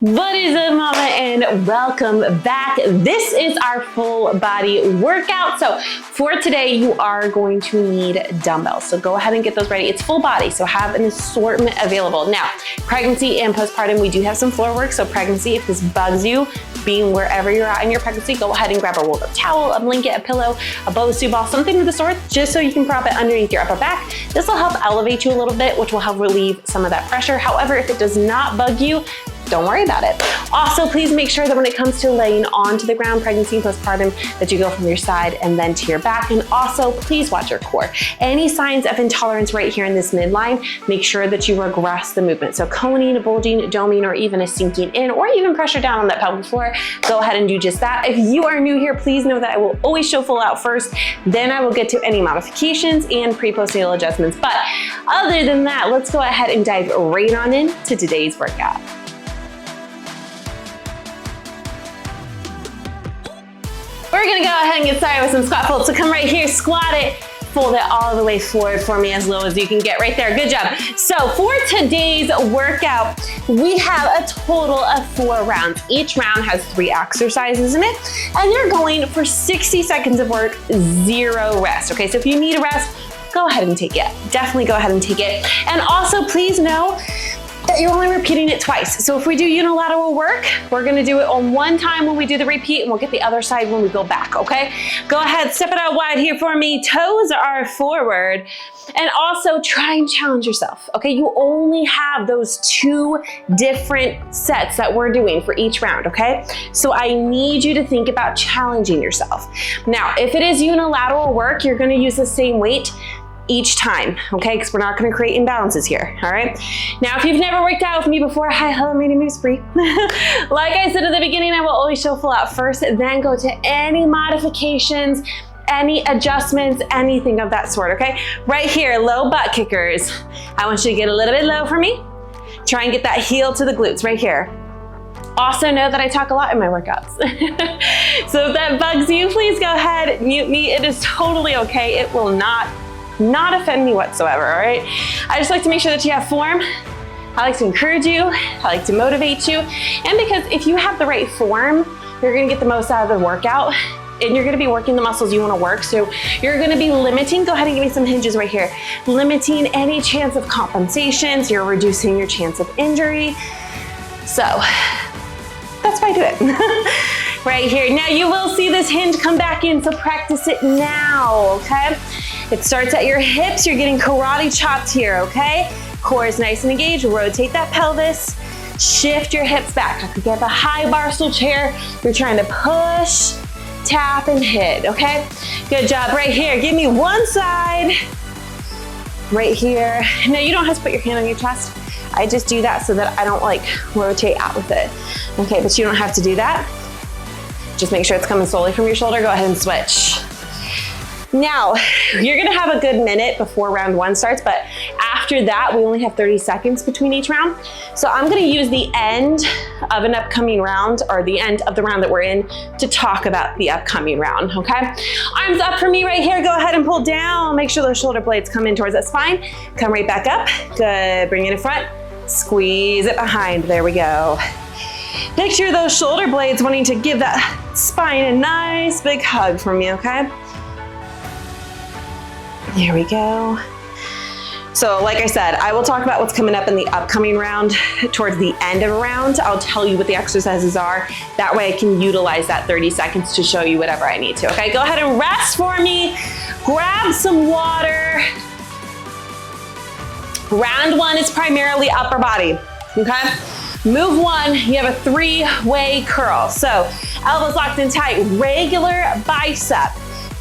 What is up, mama, and welcome back. This is our full body workout. So for today, you are going to need dumbbells. So go ahead and get those ready. It's full body, so have an assortment available. Now, pregnancy and postpartum, we do have some floor work. So pregnancy, if this bugs you, being wherever you're at in your pregnancy, go ahead and grab a rolled up towel, a blanket, a pillow, a Bosu ball, something of the sort, just so you can prop it underneath your upper back. This will help elevate you a little bit, which will help relieve some of that pressure. However, if it does not bug you, don't worry about it. Also, please make sure that when it comes to laying onto the ground, pregnancy and postpartum, that you go from your side and then to your back. And also, please watch your core. Any signs of intolerance right here in this midline, make sure that you regress the movement. So coning, bulging, doming, or even a sinking in, or even pressure down on that pelvic floor, go ahead and do just that. If you are new here, please know that I will always show full out first, then I will get to any modifications and pre-postnatal adjustments. But other than that, let's go ahead and dive right on into today's workout. We're gonna go ahead and get started with some squat folds. So come right here, squat it, fold it all the way forward for me as low as you can get right there. Good job. So for today's workout, we have a total of 4 rounds. Each round has 3 exercises in it, and you're going for 60 seconds of work, 0 rest. Okay, so if you need a rest, go ahead and take it. Definitely go ahead and take it. And also please know that you're only repeating it twice. So if we do unilateral work, we're gonna do it on one time when we do the repeat, and we'll get the other side when we go back, okay? Go ahead, step it out wide here for me. Toes are forward. And also try and challenge yourself, okay? You only have those 2 different sets that we're doing for each round, okay? So I need you to think about challenging yourself. Now, if it is unilateral work, you're gonna use the same weight each time, okay? Because we're not gonna create imbalances here, all right? Now, if you've never worked out with me before, hi, hello, my name is Bree. Like I said at the beginning, I will always show full out first, then go to any modifications, any adjustments, anything of that sort, okay? Right here, low butt kickers. I want you to get a little bit low for me. Try and get that heel to the glutes right here. Also know that I talk a lot in my workouts. So if that bugs you, please go ahead, mute me. It is totally okay. It will not offend me whatsoever, all right? I just like to make sure that you have form. I like to encourage you. I like to motivate you. And because if you have the right form, you're gonna get the most out of the workout, and you're gonna be working the muscles you wanna work. So you're gonna be limiting, go ahead and give me some hinges right here, limiting any chance of compensations. You're reducing your chance of injury. So that's why I do it. Right here. Now you will see this hinge come back in, so practice it now, okay? It starts at your hips. You're getting karate chopped here, okay? Core is nice and engaged. Rotate that pelvis. Shift your hips back. If you have a high bar stool chair, you're trying to push, tap, and hit, okay? Good job. Right here. Give me one side. Right here. Now you don't have to put your hand on your chest. I just do that so that I don't like rotate out with it. Okay, but you don't have to do that. Just make sure it's coming slowly from your shoulder. Go ahead and switch. Now, you're gonna have a good minute before round 1 starts, but after that, we only have 30 seconds between each round. So I'm gonna use the end of an upcoming round, or the end of the round that we're in, to talk about the upcoming round, okay? Arms up for me right here. Go ahead and pull down. Make sure those shoulder blades come in towards that spine. Come right back up. Good, bring it in front. Squeeze it behind, there we go. Picture those shoulder blades wanting to give that spine a nice big hug from me, okay? There we go. So like I said, I will talk about what's coming up in the upcoming round towards the end of a round. I'll tell you what the exercises are. That way I can utilize that 30 seconds to show you whatever I need to, okay? Go ahead and rest for me. Grab some water. Round 1 is primarily upper body, okay? Move 1, you have a 3-way curl. So elbows locked in tight, regular bicep.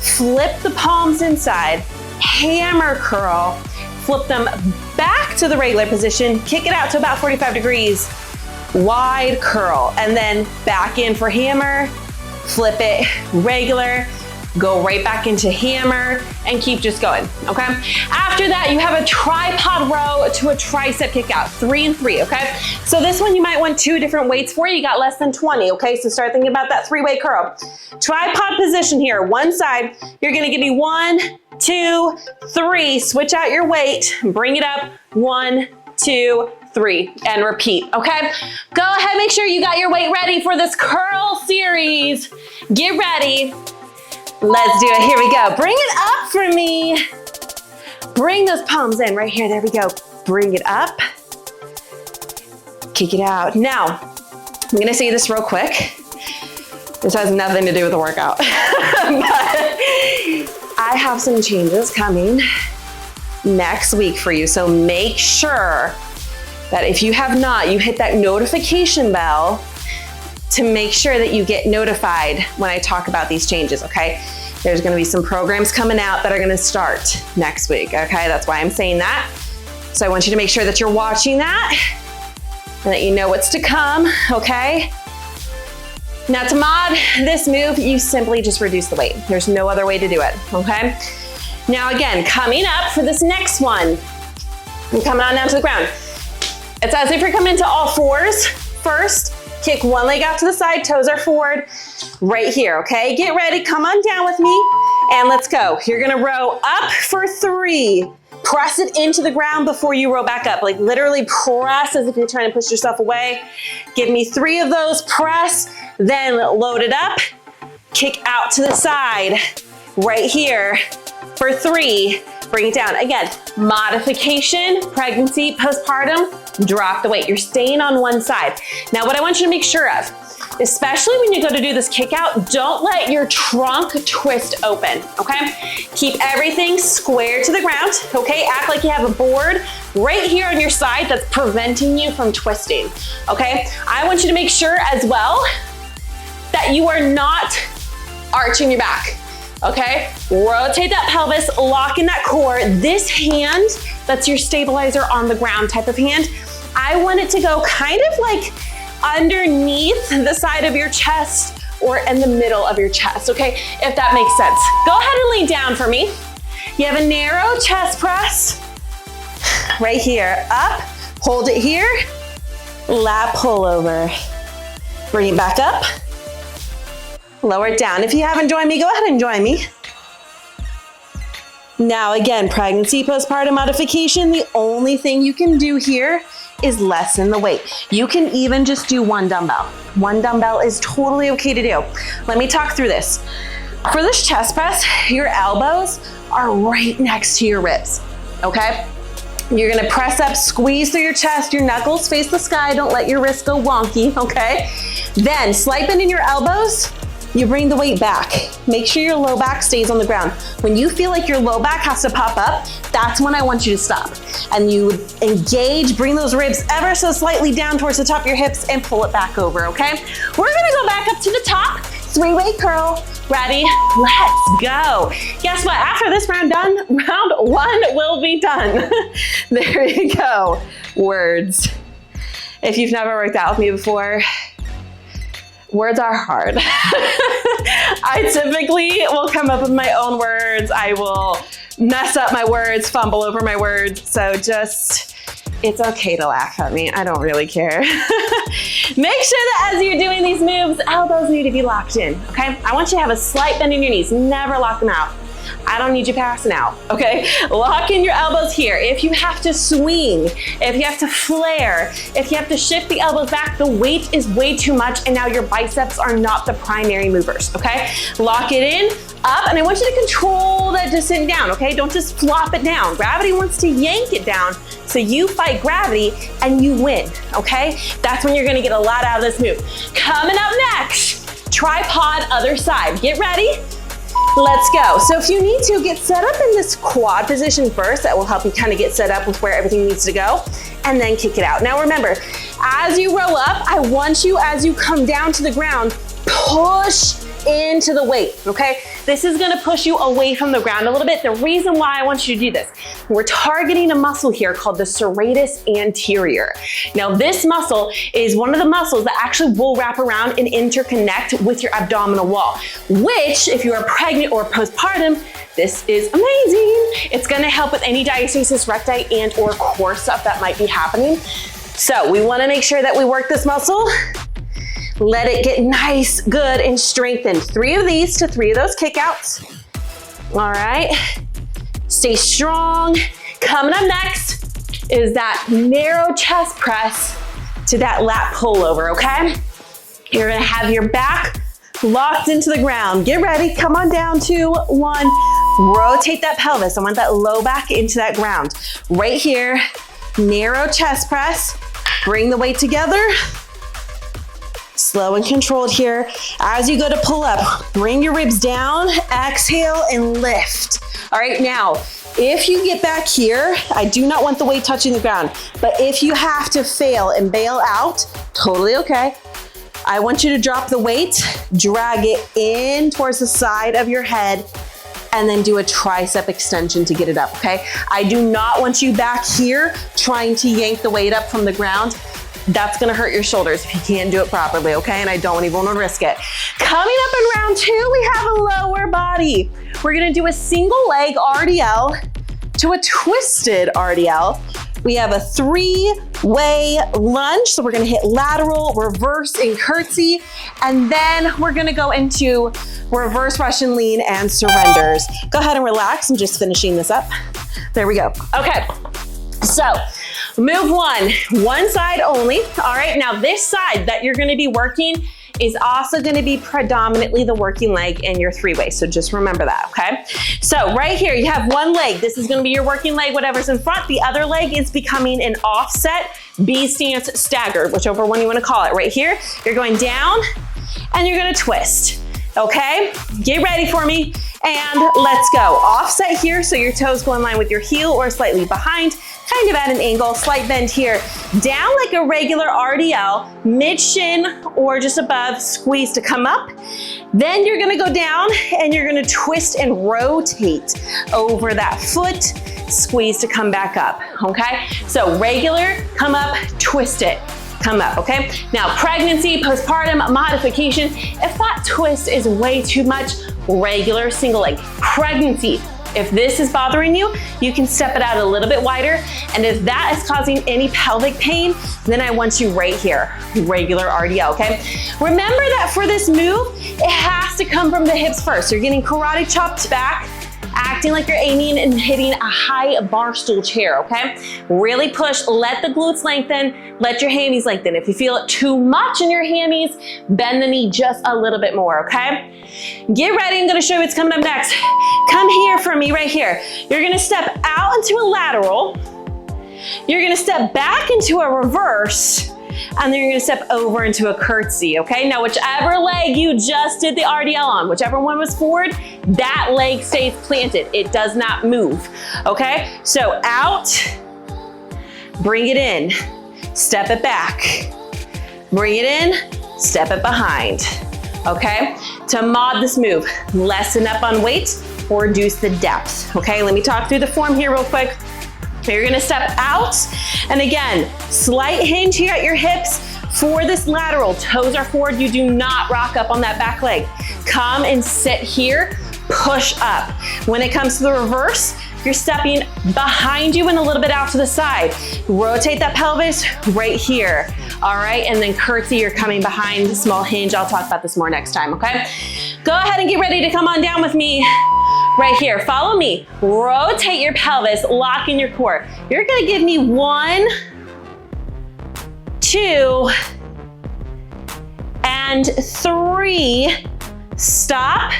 Flip the palms inside, hammer curl, flip them back to the regular position, kick it out to about 45 degrees, wide curl, and then back in for hammer, flip it, regular, go right back into hammer, and keep just going, okay? After that, you have a tripod row to a tricep kick out, 3 and 3, okay? So this one you might want 2 different weights for. You got less than 20, okay? So start thinking about that 3-way curl. Tripod position here, one side. You're gonna give me 1, 2, 3. Switch out your weight, bring it up, 1, 2, 3, and repeat, okay? Go ahead, make sure you got your weight ready for this curl series. Get ready. Let's do it, here we go. Bring it up for me. Bring those palms in right here, there we go. Bring it up. Kick it out. Now, I'm gonna say this real quick. This has nothing to do with the workout. But I have some changes coming next week for you. So make sure that if you have not, you hit that notification bell to make sure that you get notified when I talk about these changes, okay? There's gonna be some programs coming out that are gonna start next week, okay? That's why I'm saying that. So I want you to make sure that you're watching that and that you know what's to come, okay? Now to mod this move, you simply just reduce the weight. There's no other way to do it, okay? Now again, coming up for this next one, I'm coming on down to the ground. It's as if you're coming to all fours first. Kick one leg out to the side, toes are forward, right here, okay? Get ready, come on down with me, and let's go. You're gonna row up for 3. Press it into the ground before you row back up. Like literally press as if you're trying to push yourself away. Give me 3 of those, press, then load it up, kick out to the side, right here for 3, bring it down. Again, modification, pregnancy, postpartum, drop the weight. You're staying on one side. Now what I want you to make sure of, especially when you go to do this kick out, don't let your trunk twist open, okay? Keep everything square to the ground, okay? Act like you have a board right here on your side that's preventing you from twisting, okay? I want you to make sure as well that you are not arching your back, okay? Rotate that pelvis, lock in that core. This hand, that's your stabilizer on the ground type of hand, I want it to go kind of like underneath the side of your chest or in the middle of your chest, okay? If that makes sense. Go ahead and lean down for me. You have a narrow chest press, right here, up, hold it here, lat pull over. Bring it back up, lower it down. If you haven't joined me, go ahead and join me. Now again, pregnancy, postpartum modification, the only thing you can do here is lessen the weight. You can even just do 1 dumbbell. 1 dumbbell is totally okay to do. Let me talk through this. For this chest press, your elbows are right next to your ribs, okay? You're gonna press up, squeeze through your chest, your knuckles face the sky, don't let your wrists go wonky, okay? Then slight bend in your elbows, you bring the weight back. Make sure your low back stays on the ground. When you feel like your low back has to pop up, that's when I want you to stop. And you engage, bring those ribs ever so slightly down towards the top of your hips and pull it back over, okay? We're gonna go back up to the top, 3-way curl. Ready? Let's go. Guess what? After this round done, round 1 will be done. There you go. Words. If you've never worked out with me before, words are hard. I typically will come up with my own words. I will mess up my words, fumble over my words. So just, it's okay to laugh at me. I don't really care. Make sure that as you're doing these moves, elbows need to be locked in, okay? I want you to have a slight bend in your knees. Never lock them out. I don't need you passing out, okay? Lock in your elbows here. If you have to swing, if you have to flare, if you have to shift the elbows back, the weight is way too much and now your biceps are not the primary movers, okay? Lock it in, up, and I want you to control that descent down, okay? Don't just flop it down. Gravity wants to yank it down, so you fight gravity and you win, okay? That's when you're gonna get a lot out of this move. Coming up next, tripod other side. Get ready. Let's go. So if you need to, get set up in this quad position first. That will help you kind of get set up with where everything needs to go, and then kick it out. Now remember, as you roll up, I want you, as you come down to the ground, push into the weight, okay? This is gonna push you away from the ground a little bit. The reason why I want you to do this, we're targeting a muscle here called the serratus anterior. Now this muscle is one of the muscles that actually will wrap around and interconnect with your abdominal wall, which if you are pregnant or postpartum, this is amazing. It's gonna help with any diastasis recti and or core stuff that might be happening. So we wanna make sure that we work this muscle. Let it get nice, good, and strengthened. 3 of these to 3 of those kickouts. All right, stay strong. Coming up next, is that narrow chest press to that lat pullover, okay? You're gonna have your back locked into the ground. Get ready, come on down, 2, 1. Rotate that pelvis. I want that low back into that ground. Right here, narrow chest press. Bring the weight together. Slow and controlled here. As you go to pull up, bring your ribs down, exhale and lift. All right, now, if you get back here, I do not want the weight touching the ground, but if you have to fail and bail out, totally okay. I want you to drop the weight, drag it in towards the side of your head, and then do a tricep extension to get it up, okay? I do not want you back here trying to yank the weight up from the ground. That's gonna hurt your shoulders if you can't do it properly, okay? And I don't even wanna risk it. Coming up in round 2, we have a lower body. We're gonna do a single leg RDL to a twisted RDL. We have a 3-way lunge. So we're gonna hit lateral, reverse, and curtsy. And then we're gonna go into reverse Russian lean and surrenders. Go ahead and relax. I'm just finishing this up. There we go. Okay, so move one side only. All right, now this side that you're gonna be working is also gonna be predominantly the working leg in your 3-way. So just remember that, okay? So right here, you have one leg. This is gonna be your working leg, whatever's in front. The other leg is becoming an offset B stance staggered, whichever one you wanna call it. Right here, you're going down and you're gonna twist, okay? Get ready for me and let's go. Offset here, so your toes go in line with your heel or slightly behind, kind of at an angle, slight bend here. Down like a regular RDL, mid shin or just above, squeeze to come up. Then you're gonna go down and you're gonna twist and rotate over that foot, squeeze to come back up, okay? So regular, come up, twist it, come up, okay? Now pregnancy, postpartum, modification, if that twist is way too much, regular single leg. Pregnancy, if this is bothering you, you can step it out a little bit wider. And if that is causing any pelvic pain, then I want you right here, regular RDL, okay? Remember that for this move, it has to come from the hips first. You're getting karate chopped back, acting like you're aiming and hitting a high bar stool chair, okay? Really push, let the glutes lengthen, let your hammies lengthen. If you feel it too much in your hammies, bend the knee just a little bit more, okay? Get ready, I'm gonna show you what's coming up next. Come here for me, right here. You're gonna step out into a lateral, you're gonna step back into a reverse, and then you're gonna step over into a curtsy, okay? Now, whichever leg you just did the RDL on, whichever one was forward, that leg stays planted. It does not move, okay? So out, bring it in, step it back, bring it in, step it behind, okay? To mod this move, lessen up on weight or reduce the depth, okay? Let me talk through the form here real quick. You're gonna step out, and again, slight hinge here at your hips for this lateral. Toes are forward, you do not rock up on that back leg. Come and sit here, push up. When it comes to the reverse, you're stepping behind you and a little bit out to the side. Rotate that pelvis right here, all right? And then curtsy, you're coming behind, small hinge. I'll talk about this more next time, okay? Go ahead and get ready to come on down with me. Right here, follow me. Rotate your pelvis, lock in your core. You're gonna give me 1, 2, and 3. Stop,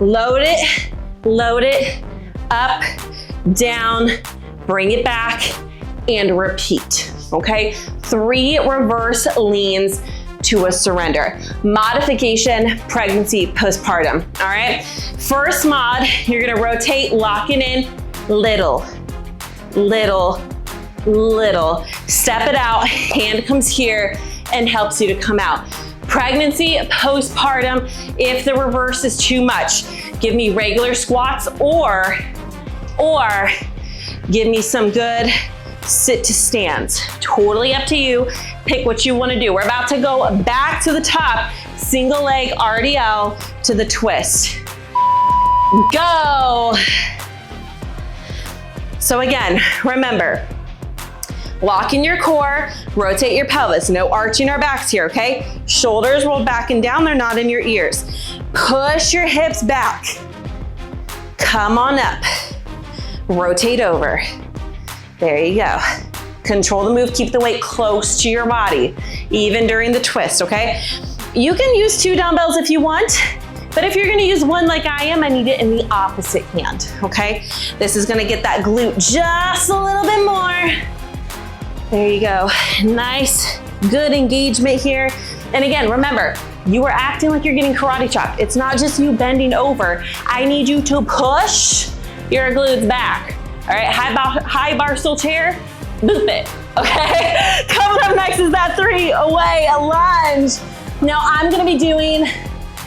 load it, up, down, bring it back, and repeat, okay? 3 reverse leans to a surrender. Modification, pregnancy, postpartum, all right? First mod, you're gonna rotate, lock it in, little. Step it out, hand comes here and helps you to come out. Pregnancy, postpartum, if the reverse is too much, give me regular squats or give me some good sit to stands. Totally up to you. Pick what you want to do. We're about to go back to the top, single leg RDL to the twist. Go. So again, remember, lock in your core, rotate your pelvis. No arching our backs here, okay? Shoulders rolled back and down, they're not in your ears. Push your hips back. Come on up. Rotate over. There you go. Control the move, keep the weight close to your body, even during the twist, okay? You can use 2 dumbbells if you want, but if you're gonna use one like I am, I need it in the opposite hand, okay? This is gonna get that glute just a little bit more. There you go. Nice, good engagement here. And again, remember, you are acting like you're getting karate chopped. It's not just you bending over. I need you to push your glutes back. All right, high bar stool chair, boop it, okay? Coming up next is that 3-way lunge. Now I'm gonna be doing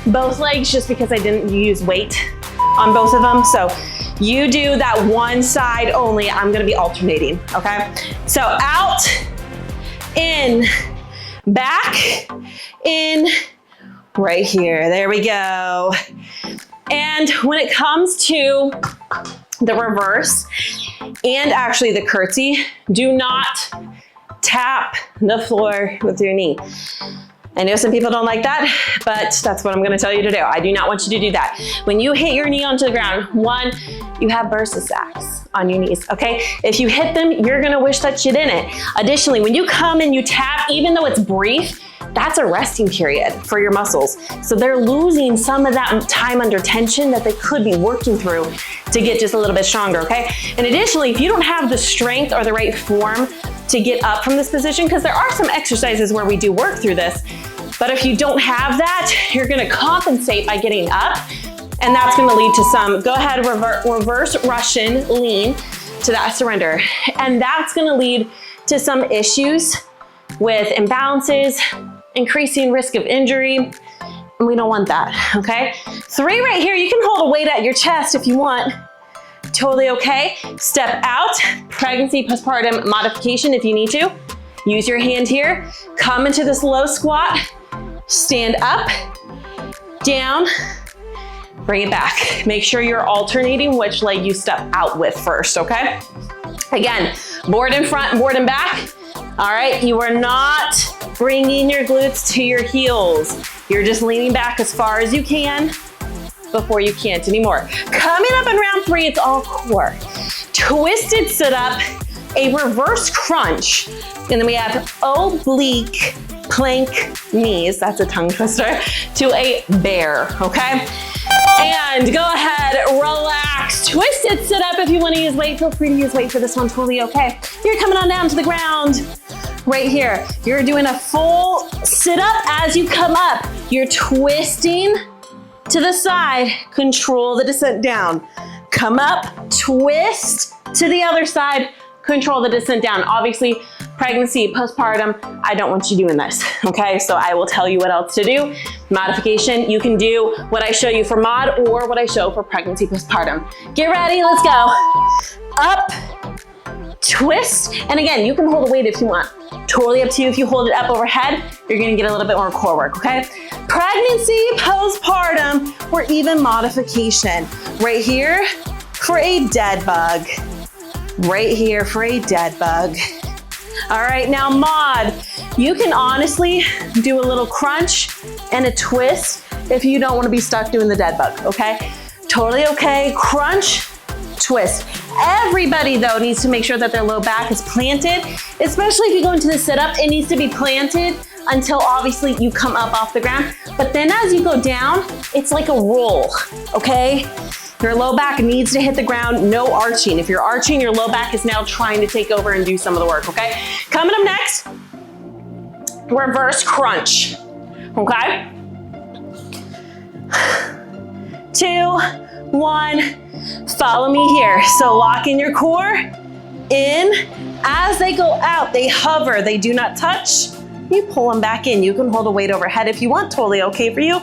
both legs just because I didn't use weight on both of them. So you do that one side only. I'm gonna be alternating, okay? So out, in, back, in, right here. There we go. And when it comes to the reverse and actually the curtsy, do not tap the floor with your knee. I know some people don't like that, but that's what I'm gonna tell you to do. I do not want you to do that. When you hit your knee onto the ground, one, you have bursa sacs on your knees, okay? If you hit them, you're gonna wish that you didn't. Additionally, when you come and you tap, even though it's brief, that's a resting period for your muscles. So they're losing some of that time under tension that they could be working through to get just a little bit stronger, okay? And additionally, if you don't have the strength or the right form to get up from this position, because there are some exercises where we do work through this, but if you don't have that, you're gonna compensate by getting up, and that's gonna lead to some, go ahead, reverse Russian lean to that surrender. And that's gonna lead to some issues with imbalances, increasing risk of injury, and we don't want that, okay? 3 right here, you can hold a weight at your chest if you want. Totally okay. Step out, pregnancy, postpartum modification if you need to. Use your hand here, come into this low squat, stand up, down, bring it back. Make sure you're alternating which leg you step out with first, okay? Again, board in front, board in back. All right, you are not bringing your glutes to your heels. You're just leaning back as far as you can before you can't anymore. Coming up in round 3, it's all core. Twisted sit up, a reverse crunch, and then we have oblique plank knees, that's a tongue twister, to a bear, okay? And go ahead, relax, twisted sit up. If you wanna use weight, feel free to use weight for this one, totally okay. You're coming on down to the ground. Right here, you're doing a full sit up as you come up. You're twisting to the side, control the descent down. Come up, twist to the other side, control the descent down. Obviously, pregnancy, postpartum, I don't want you doing this, okay? So I will tell you what else to do. Modification, you can do what I show you for mod or what I show for pregnancy, postpartum. Get ready, let's go. Up, twist, and again, you can hold a weight if you want. Totally up to you. If you hold it up overhead, you're gonna get a little bit more core work, okay? Pregnancy, postpartum, or even modification. Right here for a dead bug. Right here for a dead bug. All right, now mod. You can honestly do a little crunch and a twist if you don't wanna be stuck doing the dead bug, okay? Totally okay, crunch, twist. Everybody though needs to make sure that their low back is planted, especially if you go into the sit-up, it needs to be planted until obviously you come up off the ground. But then as you go down, it's like a roll, okay? Your low back needs to hit the ground, no arching. If you're arching, your low back is now trying to take over and do some of the work, okay? Coming up next, reverse crunch, okay? 2, 1, follow me here. So lock in your core, in. As they go out, they hover, they do not touch. You pull them back in. You can hold a weight overhead if you want, totally okay for you.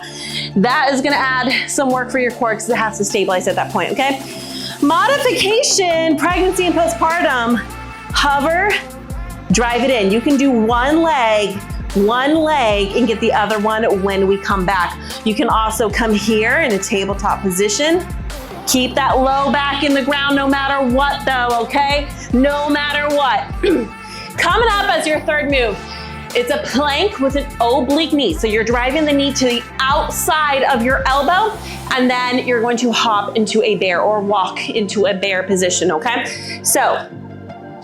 That is gonna add some work for your core because it has to stabilize at that point, okay? Modification, pregnancy and postpartum. Hover, drive it in. You can do one leg and get the other one when we come back. You can also come here in a tabletop position. Keep that low back in the ground no matter what though, okay? No matter what. Coming up as your third move, it's a plank with an oblique knee. So you're driving the knee to the outside of your elbow, and then you're going to hop into a bear or walk into a bear position, okay? So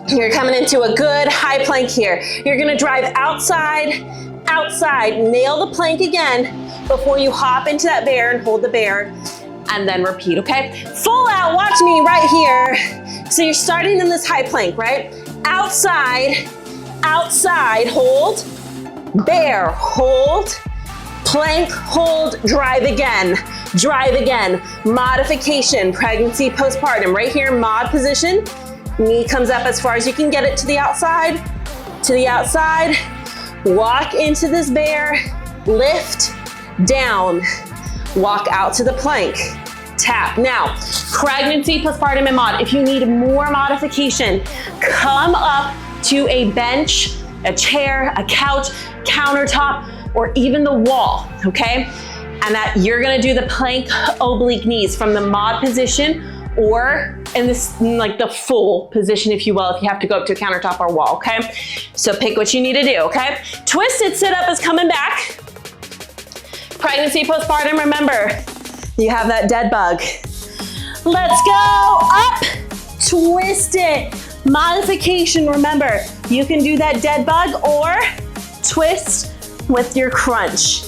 You're coming into a good high plank here. You're gonna drive outside, outside, nail the plank again before you hop into that bear and hold the bear, and then repeat, okay? Full out, watch me right here. So you're starting in this high plank, right? Outside, outside, hold, bear, hold, plank, hold, drive again, modification, pregnancy, postpartum, right here, mod position, knee comes up as far as you can get it to the outside, walk into this bear, lift, down, walk out to the plank, tap. Now, pregnancy, postpartum, and mod. If you need more modification, come up to a bench, a chair, a couch, countertop, or even the wall, okay? And that you're gonna do the plank oblique knees from the mod position or in this, like the full position, if you will, if you have to go up to a countertop or wall, okay? So pick what you need to do, okay? Twisted sit-up is coming back. Pregnancy, postpartum, remember, you have that dead bug. Let's go, up, twist it. Modification, remember, you can do that dead bug or twist with your crunch.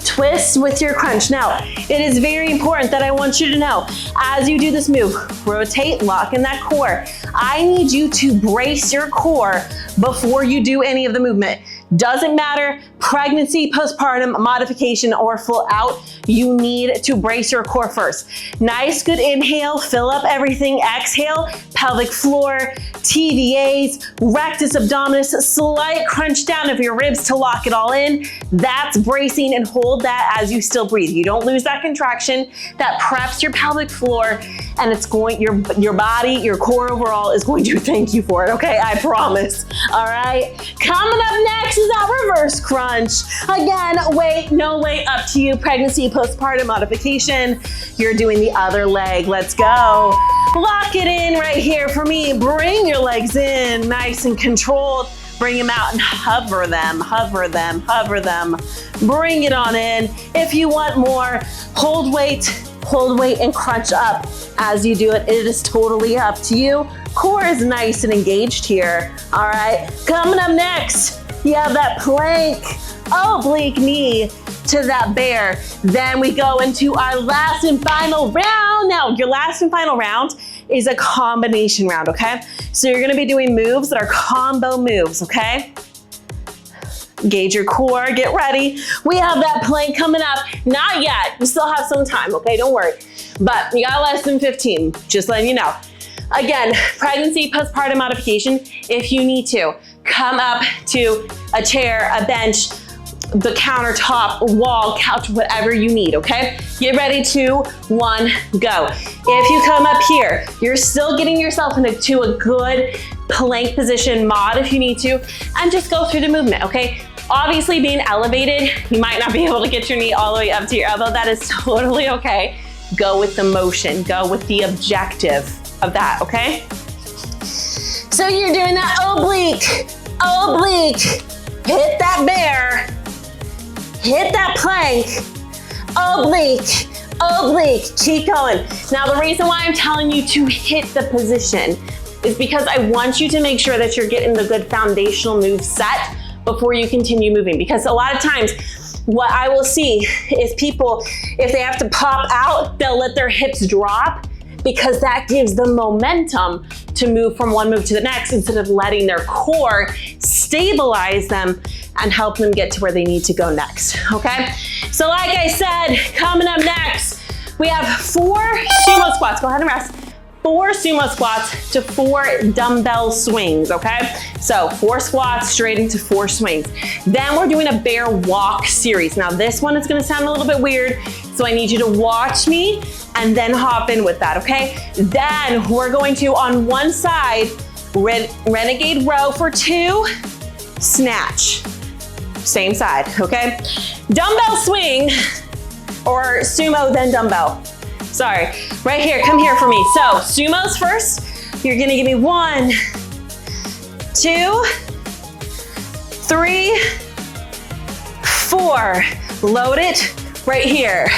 Twist with your crunch. Now, it is very important that I want you to know, as you do this move, rotate, lock in that core. I need you to brace your core before you do any of the movement. Doesn't matter, pregnancy, postpartum, modification, or full out, you need to brace your core first. Nice, good inhale, fill up everything. Exhale, pelvic floor, TVAs, rectus abdominis, slight crunch down of your ribs to lock it all in. That's bracing, and hold that as you still breathe. You don't lose that contraction. That preps your pelvic floor, and it's going, your body, your core overall is going to thank you for it, okay? I promise, all right? Coming up next is that reverse crunch. Again, weight, no weight, up to you. Pregnancy, postpartum, modification. You're doing the other leg. Let's go. Lock it in right here for me. Bring your legs in, nice and controlled. Bring them out and hover them, hover them, hover them. Bring it on in. If you want more, hold weight and crunch up as you do it. It is totally up to you. Core is nice and engaged here. All right, coming up next, you have that plank, oblique knee to that bear. Then we go into our last and final round. Now, your last and final round is a combination round, okay? So you're gonna be doing moves that are combo moves, okay? Engage your core, get ready. We have that plank coming up. Not yet, we still have some time, okay? Don't worry. But you got less than 15, just letting you know. Again, pregnancy, postpartum modification, if you need to, come up to a chair, a bench, the countertop, wall, couch, whatever you need, okay? Get ready, 2, 1, go. If you come up here, you're still getting yourself into a good plank position, mod if you need to, and just go through the movement, okay? Obviously being elevated, you might not be able to get your knee all the way up to your elbow. That is totally okay. Go with the motion, go with the objective of that, okay? So you're doing that oblique, hit that bear, hit that plank, oblique, keep going. Now the reason why I'm telling you to hit the position is because I want you to make sure that you're getting the good foundational move set before you continue moving. Because a lot of times, what I will see is people, if they have to pop out, they'll let their hips drop because that gives them momentum to move from one move to the next instead of letting their core stabilize them and help them get to where they need to go next, okay? So like I said, coming up next, we have 4 sumo squats. Go ahead and rest. 4 sumo squats to 4 dumbbell swings, okay? So 4 squats straight into 4 swings. Then we're doing a bear walk series. Now this one is gonna sound a little bit weird, so I need you to watch me and then hop in with that, okay? Then we're going to, on one side, renegade row for 2, snatch. Same side, okay? Dumbbell swing, or sumo then dumbbell. Sorry, right here, come here for me. So sumos first, you're gonna give me 1, 2, 3, 4. Load it right here.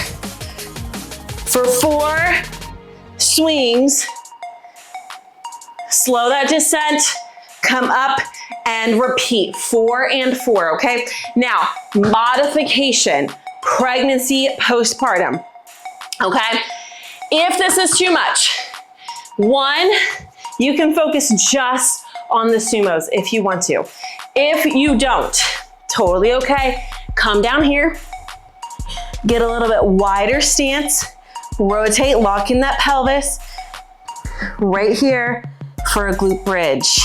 For 4 swings, slow that descent, come up and repeat, 4 and 4, okay? Now, modification, pregnancy, postpartum, okay? If this is too much, 1, you can focus just on the sumos if you want to. If you don't, totally okay. Come down here, get a little bit wider stance, rotate, lock in that pelvis, right here for a glute bridge.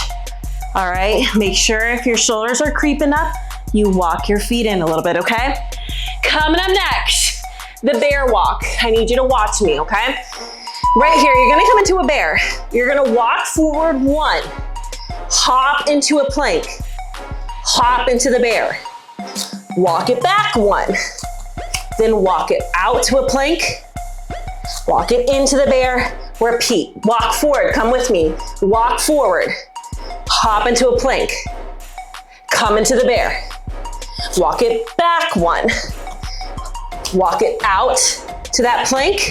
All right, make sure if your shoulders are creeping up, you walk your feet in a little bit, okay? Coming up next, the bear walk. I need you to watch me, okay? Right here, you're gonna come into a bear. You're gonna walk forward 1, hop into a plank, hop into the bear, walk it back 1, then walk it out to a plank, walk it into the bear, repeat. Walk forward, come with me. Walk forward, hop into a plank, come into the bear, walk it back 1, walk it out to that plank,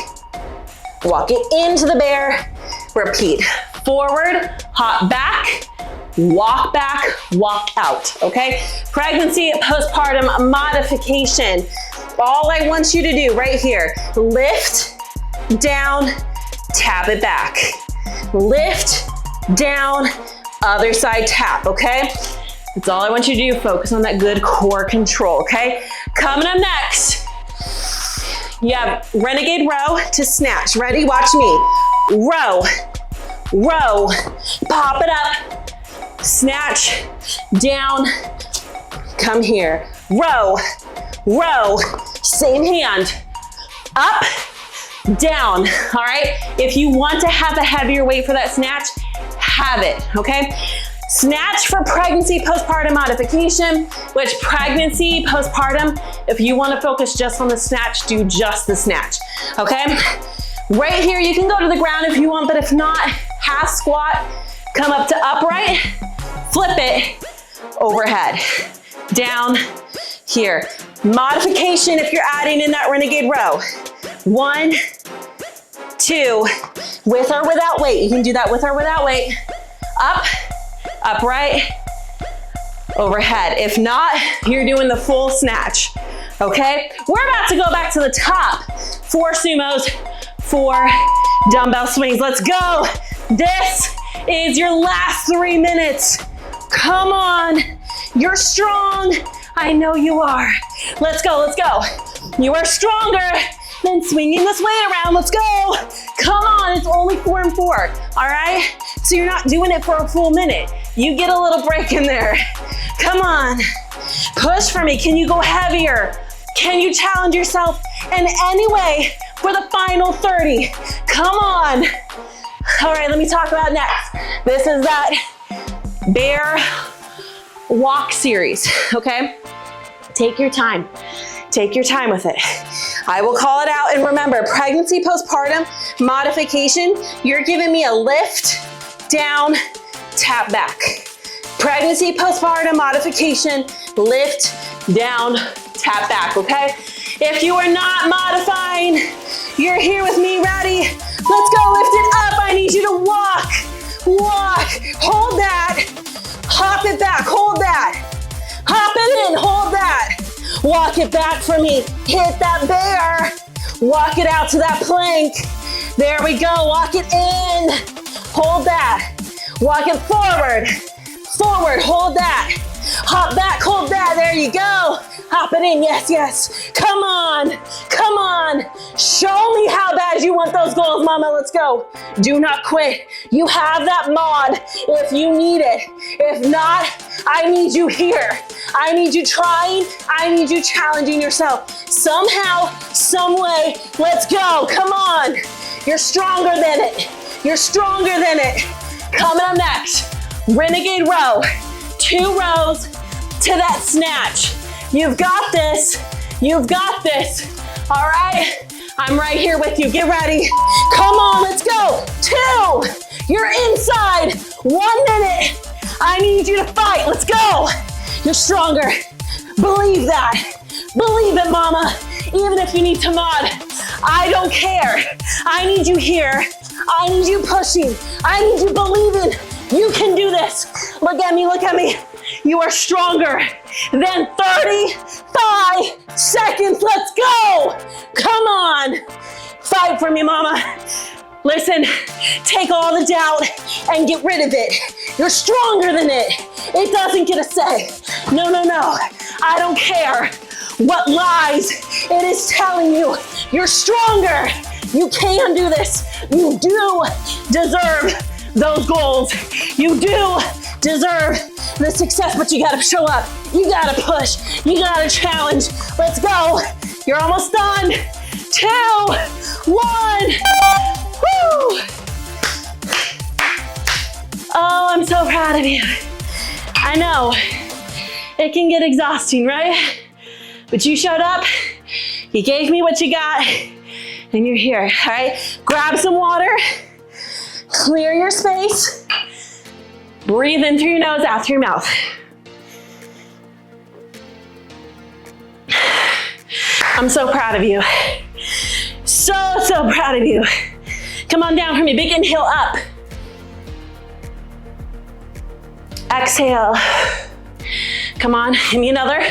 walk it into the bear, repeat. Forward, hop back, walk out, okay? Pregnancy, postpartum modification. All I want you to do right here, lift, down, tap it back. Lift, down, other side tap, okay? That's all I want you to do. Focus on that good core control, okay? Coming up next, you have renegade row to snatch. Ready? Watch me. Row, row, pop it up, snatch, down, come here. Row, row, same hand, up, down, all right? If you want to have a heavier weight for that snatch, have it, okay? Snatch for pregnancy, postpartum modification, which pregnancy, postpartum, if you want to focus just on the snatch, do just the snatch, okay? Right here, you can go to the ground if you want, but if not, half squat, come up to upright, flip it, overhead, down, here. Modification if you're adding in that renegade row. 1, 2, with or without weight. You can do that with or without weight. Up, upright, overhead. If not, you're doing the full snatch, okay? We're about to go back to the top. 4 sumos, 4 dumbbell swings. Let's go. This is your last 3 minutes. Come on, you're strong. I know you are. Let's go, let's go. You are stronger than swinging this weight around. Let's go. Come on, it's only 4 and 4, all right? So you're not doing it for a full minute. You get a little break in there. Come on, push for me. Can you go heavier? Can you challenge yourself in any way for the final 30? Come on. All right, let me talk about next. This is that bear walk series, okay? Take your time. Take your time with it. I will call it out, and remember, pregnancy, postpartum, modification, you're giving me a lift, down, tap back. Pregnancy, postpartum, modification, lift, down, tap back, okay? If you are not modifying, you're here with me, ready? Let's go, lift it up. I need you to walk, hold that, hop it back, hold that. Hop it in, hold that. Walk it back for me. Hit that bear. Walk it out to that plank. There we go, walk it in. Hold that. Walk it forward. Forward, hold that. Hop back, hold that, there you go. Hop it in, yes, yes. Come on, come on. Show me how bad you want those goals, mama, let's go. Do not quit. You have that mod if you need it. If not, I need you here. I need you trying, I need you challenging yourself. Somehow, some way, let's go, come on. You're stronger than it. You're stronger than it. Coming up next, renegade row. 2 rows to that snatch. You've got this. You've got this. All right? I'm right here with you. Get ready. Come on, let's go. 2. You're inside. 1 minute. I need you to fight. Let's go. You're stronger. Believe that. Believe it, mama. Even if you need to mod, I don't care. I need you here. I need you pushing. I need you believing You can do this. Look at me, look at me. You are stronger than 35 seconds. Let's go. Come on. Fight for me, mama. Listen, take all the doubt and get rid of it. You're stronger than it. It doesn't get a say. No, no, no. I don't care what lies it is telling you. You're stronger. You can do this. You do deserve those goals. You do deserve the success, but you gotta show up. You gotta push. You gotta challenge. Let's go. You're almost done. 2, 1. Woo! Oh, I'm so proud of you. I know it can get exhausting, right? But you showed up, you gave me what you got, and you're here, all right? Grab some water, clear your space, breathe in through your nose, out through your mouth. I'm so proud of you. So proud of you. Come on down for me, big inhale up. Exhale. Come on, give me another.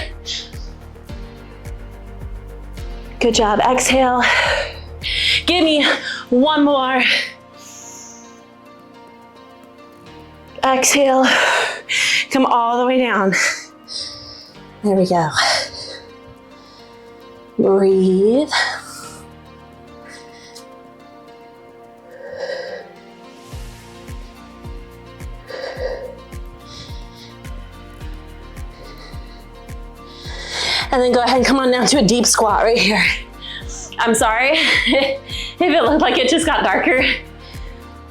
Good job, exhale. Give me one more. Exhale. Come all the way down. There we go. Breathe. And then go ahead and come on down to a deep squat right here. I'm sorry if it looked like it just got darker.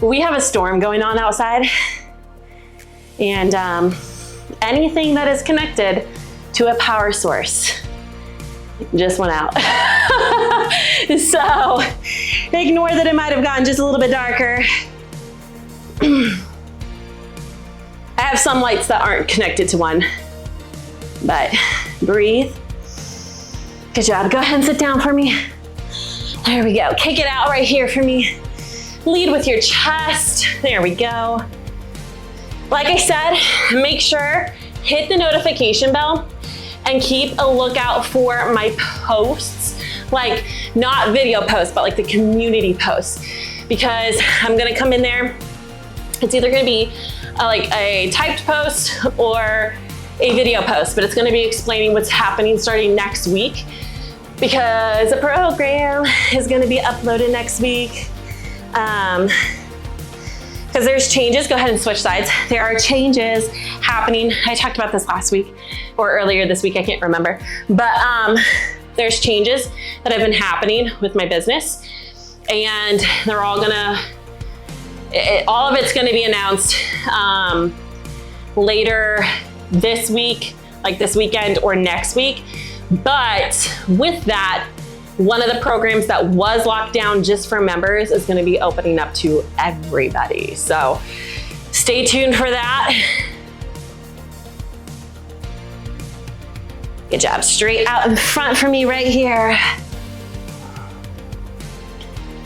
We have a storm going on outside, and anything that is connected to a power source just went out. So ignore that it might have gotten just a little bit darker. I have some lights that aren't connected to one, but breathe. Good job. Go ahead and sit down for me. There we go. Kick it out right here for me. Lead with your chest. There we go. Like I said, make sure, hit the notification bell and keep a lookout for my posts, like not video posts, but like the community posts, because I'm gonna come in there. It's either gonna be like a typed post or a video post, but it's gonna be explaining what's happening starting next week, because the program is gonna be uploaded next week. Because there's changes, go ahead and switch sides. There are changes happening. I talked about this last week or earlier this week, I can't remember. But there's changes that have been happening with my business, and they're all gonna, all of it's gonna be announced later this week, like this weekend or next week. But with that, one of the programs that was locked down just for members is going to be opening up to everybody. So stay tuned for that. Good job. Straight out in front for me right here.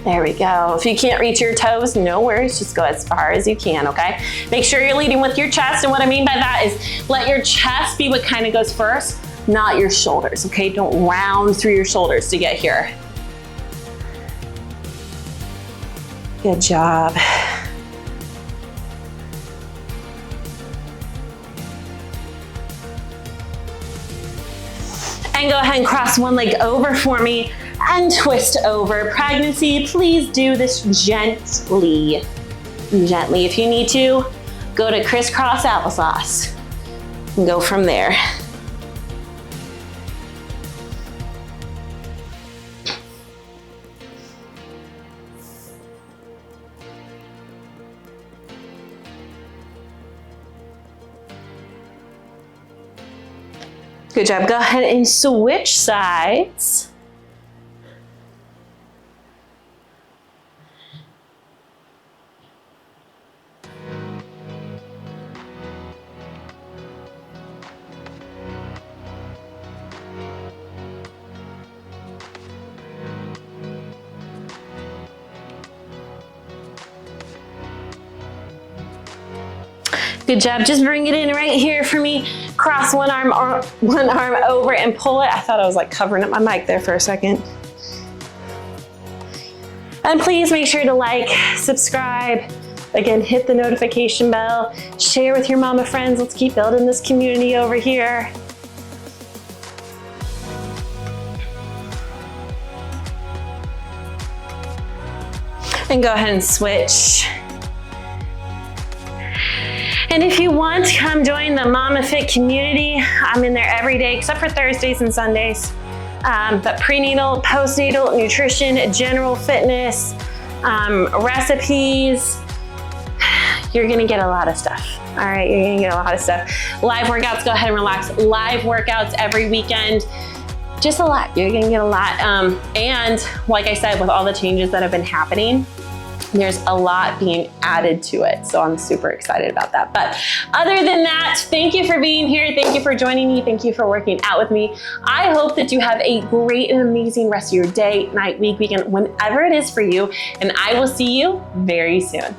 There we go. If you can't reach your toes, no worries. Just go as far as you can, okay? Make sure you're leading with your chest. And what I mean by that is let your chest be what kind of goes first, not your shoulders, okay? Don't round through your shoulders to get here. Good job. And go ahead and cross one leg over for me and twist over. Pregnancy, please do this gently. Gently. If you need to, go to crisscross applesauce and go from there. Good job. Go ahead and switch sides. Good job. Just bring it in right here for me. Cross one arm over and pull it. I thought I was like covering up my mic there for a second. And please make sure to like, subscribe. Again, hit the notification bell. Share with your mama friends. Let's keep building this community over here. And go ahead and switch. And if you want to come join the Momma Fit community, I'm in there every day except for Thursdays and Sundays. But prenatal, postnatal, nutrition, general fitness, recipes, you're gonna get a lot of stuff. All right, you're gonna get a lot of stuff. Live workouts, go ahead and relax. Live workouts every weekend. Just a lot, you're gonna get a lot. And like I said, with all the changes that have been happening, there's a lot being added to it. So I'm super excited about that. But other than that, thank you for being here. Thank you for joining me. Thank you for working out with me. I hope that you have a great and amazing rest of your day, night, week, weekend, whenever it is for you. And I will see you very soon.